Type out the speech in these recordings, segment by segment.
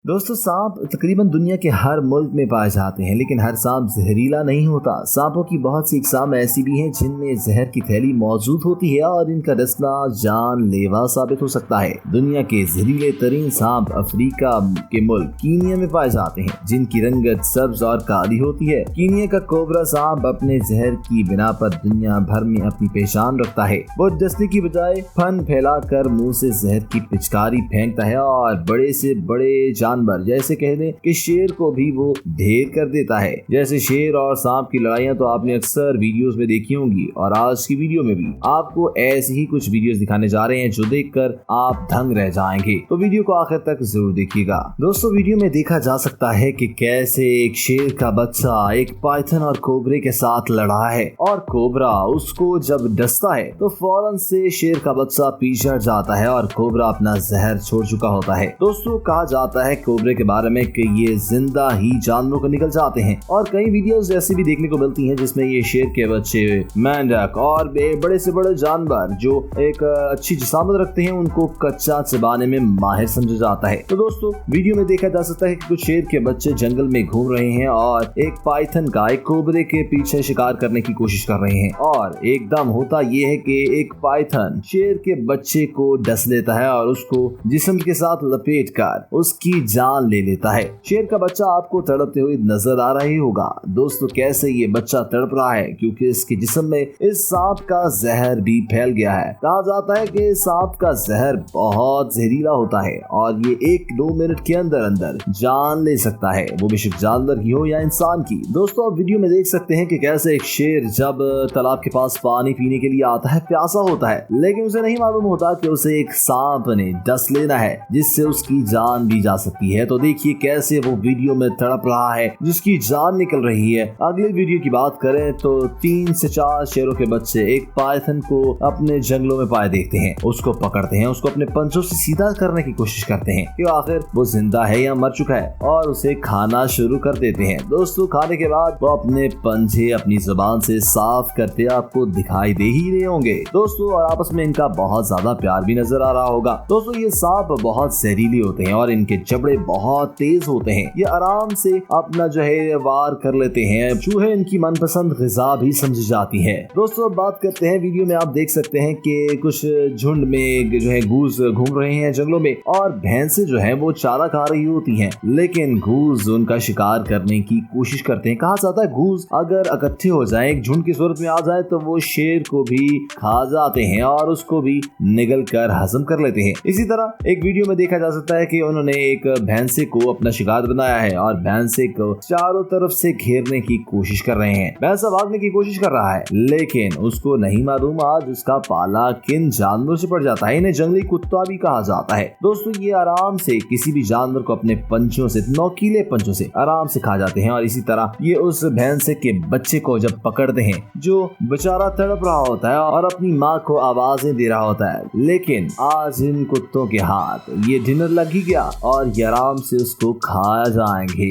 दोस्तों सांप तकरीबन दुनिया के हर मुल्क में पाए जाते हैं, लेकिन हर सांप जहरीला नहीं होता। सांपों की बहुत सी इकसाम ऐसी भी हैं जिनमें जहर की थैली मौजूद होती है और इनका डसना जानलेवा साबित हो सकता है। दुनिया के जहरीले तरीन सांप अफ्रीका के मुल्क कीनिया में पाए जाते हैं, जिनकी रंगत सब्ज और काली होती है। कीनिया का कोबरा सांप अपने जहर की बिना पर दुनिया भर में अपनी पहचान रखता है। वो डसने की बजाय फन फैलाकर मुंह से जहर की पिचकारी फेंकता है और बड़े से बड़े जानवर जैसे कह दें कि शेर को भी वो ढेर कर देता है। जैसे शेर और सांप की लड़ाइयां तो आपने अक्सर वीडियोस में देखी होंगी, और आज की वीडियो में भी आपको ऐसी ही कुछ वीडियोस दिखाने जा रहे हैं जो देखकर आप दंग रह जाएंगे। तो वीडियो को आखिर तक जरूर देखिएगा। दोस्तों वीडियो में देखा जा सकता है कि कैसे एक शेर का बच्चा एक पाइथन और कोबरे के साथ लड़ा है, और कोबरा उसको जब डसता है तो फौरन से शेर का बच्चा पीछे हट जाता है और कोबरा अपना जहर छोड़ चुका होता है। दोस्तों कहा जाता है कोबरे के बारे में कि ये जिंदा ही जानवरों को निकल जाते हैं, और कई वीडियोस ऐसी भी देखने को मिलती हैं जिसमें ये शेर के बच्चे, मेंढक और बड़े से बड़े जानवर जो एक अच्छी जिसामत रखते हैं उनको कच्चा चबाने में माहिर समझा जाता है। तो दोस्तों वीडियो में देखा जा सकता है कि कुछ शेर के बच्चे जंगल में घूम रहे हैं और एक पाइथन का एक कोबरे के पीछे शिकार करने की कोशिश कर रहे हैं, और एकदम होता ये है कि एक पाइथन शेर के बच्चे को डस लेता है और उसको जिस्म के साथ लपेट कर उसकी जान ले लेता है। शेर का बच्चा आपको तड़पते हुए नजर आ रहा ही होगा। दोस्तों कैसे ये बच्चा तड़प रहा है, क्योंकि इसके जिस्म में इस सांप का जहर भी फैल गया है। कहा जाता है कि सांप का जहर बहुत जहरीला होता है और ये 1-2 मिनट के अंदर अंदर जान ले सकता है, वो बेशक जानवर की हो या इंसान की। दोस्तों आप वीडियो में देख सकते हैं कि कैसे एक शेर जब तालाब के पास पानी पीने के लिए आता है, प्यासा होता है, लेकिन उसे नहीं मालूम होता कि उसे एक सांप ने डस लेना है जिससे उसकी जान भी जा सकती है। तो देखिए कैसे वो वीडियो में तड़प रहा है, जिसकी जान निकल रही है। अगली वीडियो की बात करें तो 3 से 4 शेरों के बच्चे एक पाइथन को अपने जंगलों में पाए देखते हैं, उसको पकड़ते हैं, उसको अपने पंजों से सीधा करने की कोशिश करते हैं कि आखिर वो जिंदा है या मर चुका है, और उसे खाना शुरू कर देते हैं। दोस्तों खाने के बाद वो अपने पंजे अपनी जुबान से साफ करते आपको दिखाई दे ही रहे होंगे दोस्तों, और आपस में इनका बहुत ज्यादा प्यार भी नजर आ रहा होगा। दोस्तों ये सांप बहुत जहरीले होते हैं और इनके जबड़े बहुत तेज होते हैं। ये आराम से अपना जो है वार कर लेते हैं। चूहे इनकी मनपसंद ग़िज़ा भी समझी जाती है। दोस्तों अब बात करते हैं, वीडियो में आप देख सकते हैं कि कुछ झुंड में जो है गूज घूम रहे हैं जंगलों में, और भैंसे जो है वो चारा खा रही होती हैं, लेकिन गूज उनका शिकार करने की कोशिश करते हैं। कहा जाता है गूज अगर इकट्ठे हो जाए, एक झुंड की सूरत में आ जाए, तो वो शेर को भी खा जाते हैं और उसको भी निगल कर हजम कर लेते हैं। इसी तरह एक वीडियो में देखा जा सकता है कि उन्होंने एक भैंसे को अपना शिकार बनाया है और भैंसे को चारों तरफ से घेरने की कोशिश कर रहे हैं। भैंसा भागने की कोशिश कर रहा है, लेकिन उसको नहीं मालूम आज उसका पाला किन जानवर से पड़ जाता है। इन्हें जंगली कुत्ता भी कहा जाता है। दोस्तों ये आराम से किसी भी जानवर को अपने पंचों से, नोकीले पंचों से आराम से खा जाते हैं, और इसी तरह ये उस भैंसे के बच्चे को जब पकड़ते हैं जो बेचारा तड़प रहा होता है और अपनी माँ को आवाजें दे रहा होता है, लेकिन आज इन कुत्तों के हाथ ये डिनर लग ही गया और ये आराम से उसको खाया जाएंगे।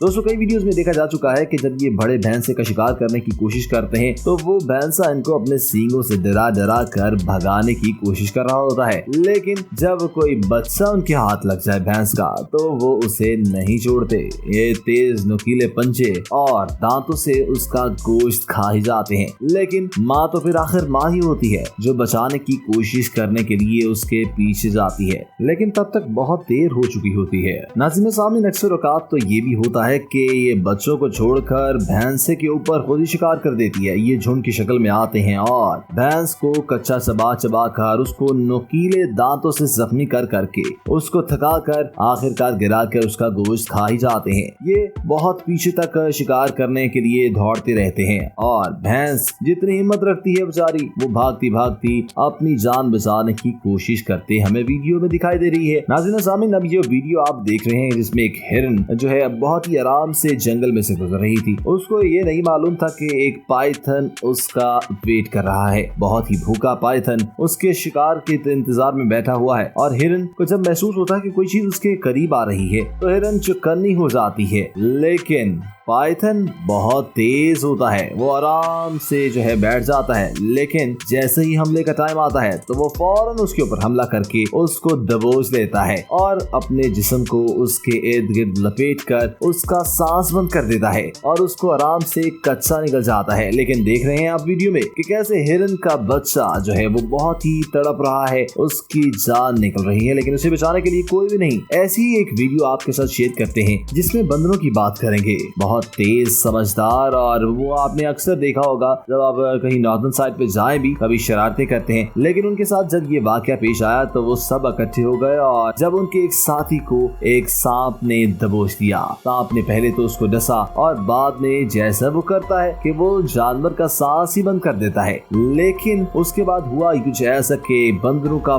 दोस्तों कई वीडियोस में देखा जा चुका है कि जब ये बड़े भैंसे का शिकार करने की कोशिश करते हैं तो वो भैंसा इनको अपने सींगों से डरा डरा कर भगाने की कोशिश कर रहा होता है, लेकिन जब कोई बच्चा उनके हाथ लग जाए भैंस का तो वो उसे नहीं छोड़ते। ये तेज नुकीले पंजे और दांतों से उसका गोश्त खा ही जाते हैं, लेकिन माँ तो फिर आखिर माँ ही होती है जो बचाने की कोशिश करने के लिए उसके पीछे जाती है, लेकिन तब तक बहुत देर हो चुकी होती है। नाज़रीन सामीन अक्सर औकात तो ये भी होता है कि ये बच्चों को छोड़कर भैंसे के ऊपर खुद ही शिकार कर देती है। ये झुंड की शक्ल में आते हैं और भैंस को कच्चा चबा चबा कर उसको नुकीले दांतों से जख्मी कर करके उसको थका कर आखिरकार गिरा कर उसका गोश्त खा ही जाते हैं। ये बहुत पीछे तक शिकार करने के लिए दौड़ते रहते हैं, और भैंस जितनी हिम्मत रखती है बेचारी वो भागती भागती अपनी जान बचाने की कोशिश करते हमें वीडियो में दिखाई दे रही है। नाज़रीन सामीन अब ये वीडियो आप देख रहे हैं जिसमें एक हिरन जो है बहुत ही आराम से जंगल में से गुजर रही थी। उसको ये नहीं मालूम था कि एक पाइथन उसका वेट कर रहा है। बहुत ही भूखा पाइथन उसके शिकार के इंतजार में बैठा हुआ है, और हिरन को जब महसूस होता है कि कोई चीज उसके करीब आ रही है तो हिरन चुकन्नी हो जाती है, लेकिन पाइथन बहुत तेज होता है, वो आराम से जो है बैठ जाता है, लेकिन जैसे ही हमले का टाइम आता है तो वो फौरन उसके ऊपर हमला करके उसको दबोच लेता है और अपने जिस्म को उसके इर्द गिर्द लपेट कर उसका सांस बंद कर देता है और उसको आराम से कच्चा निकल जाता है। लेकिन देख रहे हैं आप वीडियो में कि कैसे हिरन का बच्चा जो है वो बहुत ही तड़प रहा है, उसकी जान निकल रही है, लेकिन उसे बचाने के लिए कोई भी नहीं। ऐसी ही एक वीडियो आपके साथ शेयर करते हैं जिसमें बंदरों की बात करेंगे। बहुत तेज, समझदार, और वो आपने अक्सर देखा होगा जब आप कहीं नॉर्दर्न साइड पे जाए भी कभी शरारतें करते हैं, लेकिन उनके साथ जब ये वाकया पेश आया तो वो सब इकट्ठे हो गए और जब उनके एक साथी को एक सांप ने दबोच लिया। सांप ने पहले तो उसको डसा और बाद में जैसा वो करता है कि वो जानवर का सांस ही बंद कर देता है, लेकिन उसके बाद हुआ कुछ ऐसा कि बंदरों का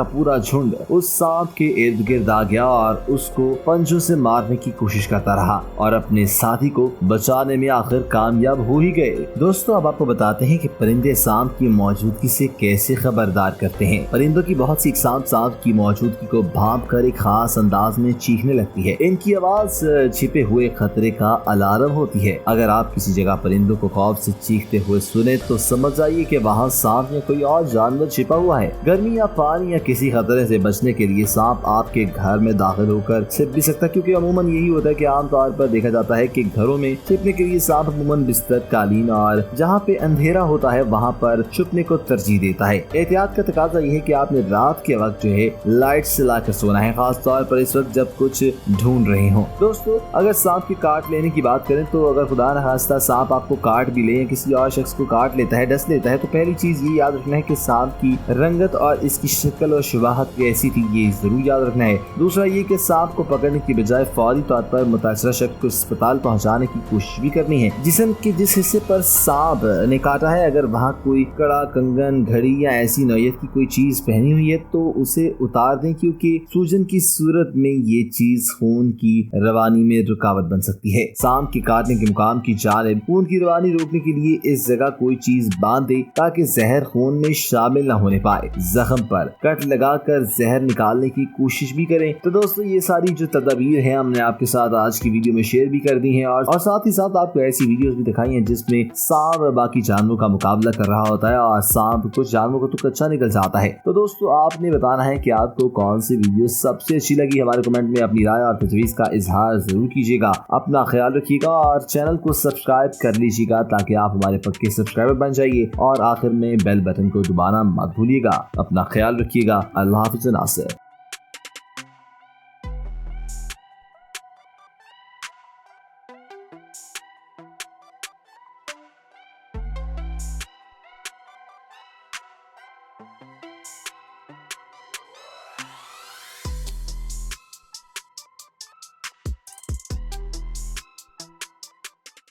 पूरा झुंड उस सांप के इर्द गिर्द आ गया और उसको पंजों से मारने की कोशिश करता रहा और अपने साथी को बचाने में आखिर कामयाब हो ही गए। दोस्तों, अब आपको बताते हैं कि परिंदे सांप की मौजूदगी से कैसे खबरदार करते हैं। परिंदों की बहुत सी इकसाम सांप की मौजूदगी को भांप कर एक खास अंदाज में चीखने लगती है। इनकी आवाज छिपे हुए खतरे का अलार्म होती है। अगर आप किसी जगह परिंदों को खौफ से चीखते हुए सुने तो समझ जाइए कि वहाँ सांप या कोई और जानवर छिपा हुआ है। गर्मी या पानी या किसी खतरे से बचने के लिए सांप आपके घर में दाखिल होकर छिप भी सकता है, क्योंकि अमूमन यही होता है कि आमतौर पर देखा जाता है कि घरों में छिपने के लिए सांप अमूमन बिस्तर, कालीन और जहाँ पे अंधेरा होता है वहाँ पर छुपने को तरजीह देता है। एहतियात का तकाजा यह है कि आपने रात के वक्त जो है लाइट जलाकर सोना है, खास तौर पर इस वक्त जब कुछ ढूंढ रहे हो। दोस्तों, अगर सांप की काट लेने की बात करें तो अगर खुदा न खास्ता सांप आपको काट भी ले या किसी और शख्स को काट लेता है, डस लेता है, तो पहली चीज ये याद रखना है कि सांप की रंगत और इसकी शक्ल और शुबाहत कैसी थी, ये जरूर याद रखना है। दूसरा ये कि सांप को पकड़ने की बजाय फौरी तौर पर मुतासरा शख्स को अस्पताल पहुंचाने की कोशिश भी करनी है। जिस्म के जिस हिस्से पर सांप ने काटा है, अगर वहाँ कोई कड़ा, कंगन, घड़ी या ऐसी नौयत की कोई चीज पहनी हुई है तो उसे उतार दें, क्योंकि सूजन की सूरत में ये चीज खून की रवानी में रुकावट बन सकती है। सांप के काटने के मुकाम की जानिब खून की रवानी रोकने के लिए इस जगह कोई चीज बांध दे ताकि जहर खून में शामिल न होने पाए। जख्म पर कट लगाकर जहर निकालने की कोशिश भी करें। तो दोस्तों, ये सारी जो तदबीर है हमने आपके साथ आज की वीडियो में शेयर भी कर दी है और साथ ही साथ आपको ऐसी वीडियोस भी दिखाई हैं जिसमें सांप बाकी जानवरों का मुकाबला कर रहा होता है और सांप कुछ जानवरों को तो कच्चा निकल जाता है। तो दोस्तों, आपने बताना है कि आपको कौन सी वीडियो सबसे अच्छी लगी। हमारे कमेंट में अपनी राय और तजवीज़ का इजहार जरूर कीजिएगा। अपना ख्याल रखिएगा और चैनल को सब्सक्राइब कर लीजिएगा ताकि आप हमारे पक्के सब्सक्राइबर बन जाइए और आखिर में बेल बटन को दबाना मत भूलिएगा। अपना ख्याल रखिएगा। अल्लाह हाफिज़ नासिर।